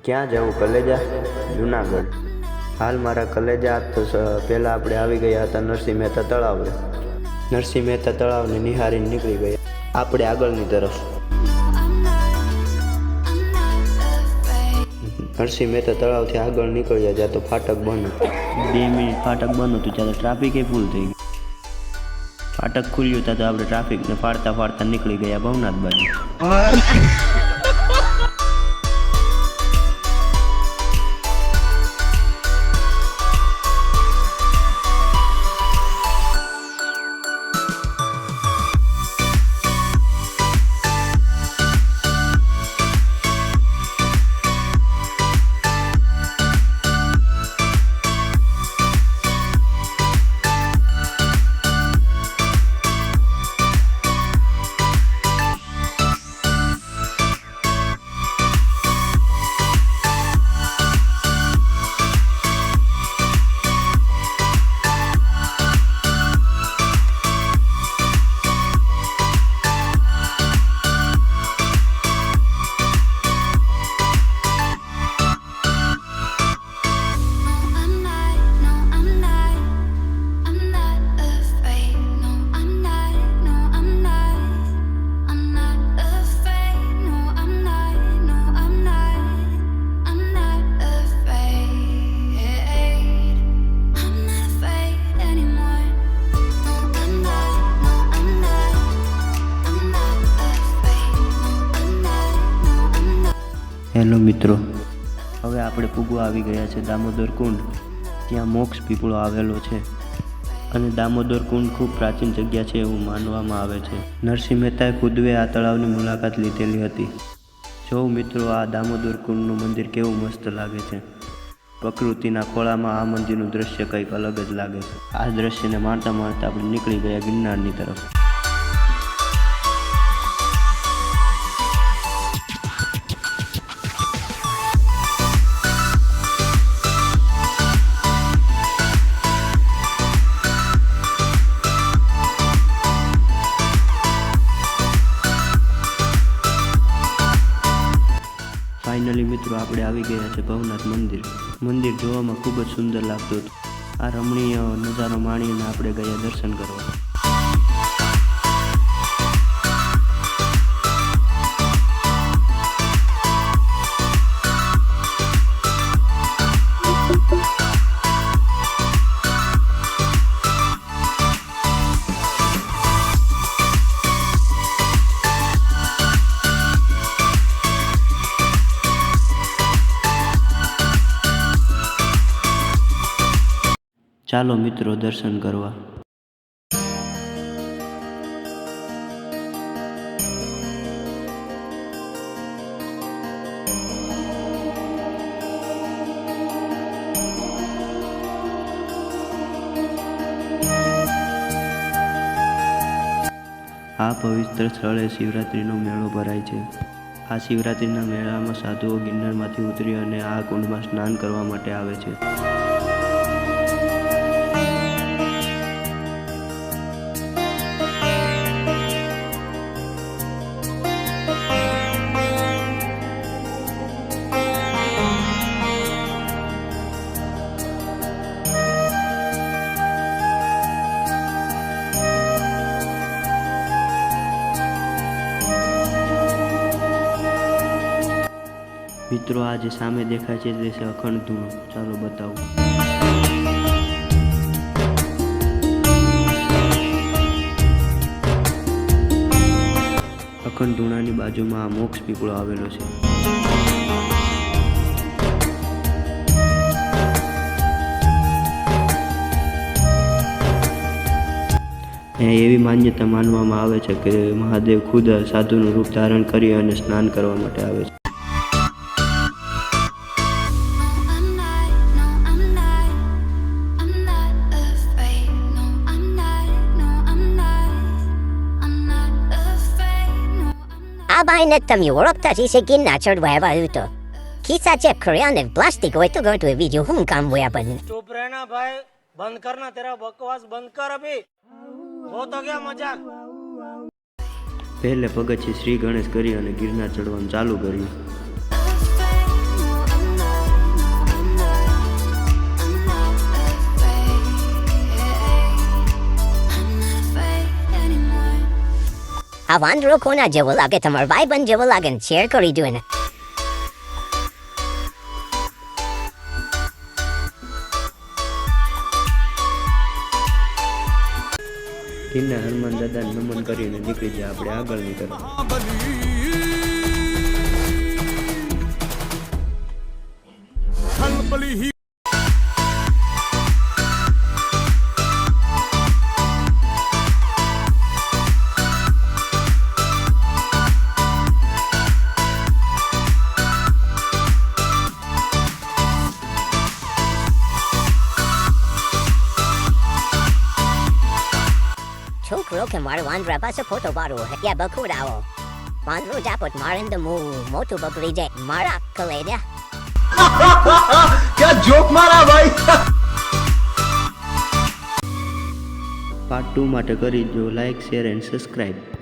ક્યાં જવું? કલેજા? જુનાગઢ. હાલ મારા કલેજા. તો પહેલાં આપણે આવી ગયા હતા નરસિંહ મહેતા તળાવે. નરસિંહ મહેતા તળાવને નિહાળીને નીકળી ગયા આપણે આગળની તરફ. નરસિંહ મહેતા તળાવથી આગળ નીકળ્યા જ્યાં તો ફાટક બંધ હતું. 2 મિનિટ ફાટક બંધ હતું ત્યારે ટ્રાફિક ફૂલ થઈ ગઈ. ફાટક ખુલ્યું ત્યાં તો આપણે ટ્રાફિકને ફાડતા ફાડતા નીકળી ગયા ભવનાથ બાજુ. હેલો મિત્રો, હવે આપણે પૂગવા આવી ગયા છે દામોદર કુંડ. ત્યાં મોક્ષ પીપળો આવેલો છે અને દામોદર કુંડ ખૂબ પ્રાચીન જગ્યા છે એવું માનવામાં આવે છે. નરસિંહ મહેતાએ ખુદવે આ તળાવની મુલાકાત લીધેલી હતી. જો મિત્રો, આ દામોદર કુંડનું મંદિર કેવું મસ્ત લાગે છે. પ્રકૃતિના ખોળામાં આ મંદિરનું દ્રશ્ય કંઈક અલગ જ લાગે છે. આ દ્રશ્યને માણતા માણતા આપણે નીકળી ગયા ગિરનારની તરફ. ફાઇનલી મિત્રો, આપણે આવી ગયા છે ભવનાથ મંદિર. મંદિર જોવામાં ખૂબ જ સુંદર લાગતું હતું. આ રમણીય નજારો માણીને આપણે ગયા દર્શન કરવા. ચાલો મિત્રો, દર્શન કરવા. આ પવિત્ર સ્થળે શિવરાત્રિનો મેળો ભરાય છે. આ શિવરાત્રિના મેળામાં સાધુઓ ગિરનારમાંથી ઉતરી અને આ કુંડમાં સ્નાન કરવા માટે આવે છે. મિત્રો, આ જે સામે દેખાય છે તે છે અખંડ ધૂણો. ચાલો બતાવું. અખંડ ધૂણાની બાજુમાં આ મોક્ષ પીપળો આવેલો છે. એવી માન્યતા માનવામાં આવે છે કે મહાદેવ ખુદ સાધુનું રૂપ ધારણ કરી અને સ્નાન કરવા માટે આવે છે. આ ભાઈને તમે ઓળખતા જ છે ગિરનાર ચડવા આવ્યા તો ખિસ્સા ચેક કર્યા અને પ્લાસ્ટિક હોય તો ગયું બીજું શું કામ હોય આપણને. चुप रहना भाई, बंद करना तेरा बकवास, बंद कर अभी, बहुत हो गया मजाक. પહેલે પગથિયે શ્રી ગણેશ કરી અને ગિરનાર ચડવાનું ચાલુ કર્યું. આ વાંદરો કોના જેવો લાગે? તમારો ભાઈબંધ જેવો લાગે ને શેર કરી દો ને. કિન્ના હનુમાન દાદાને નમન કરીને નીકળી જાય આપણે આગળની તરફ. છોકરો કે મારો વાંદરા પાસે ફોટો પાડવો હે યા બખોડાવો. વાંદરો જાપટ મારે તો મોટું બગડી જાય મારા કલેજા. क्या जोक मारा भाई પાર્ટ 2 માટે કરી દો લાઈક શેર એન્ડ સબસ્ક્રાઈબ.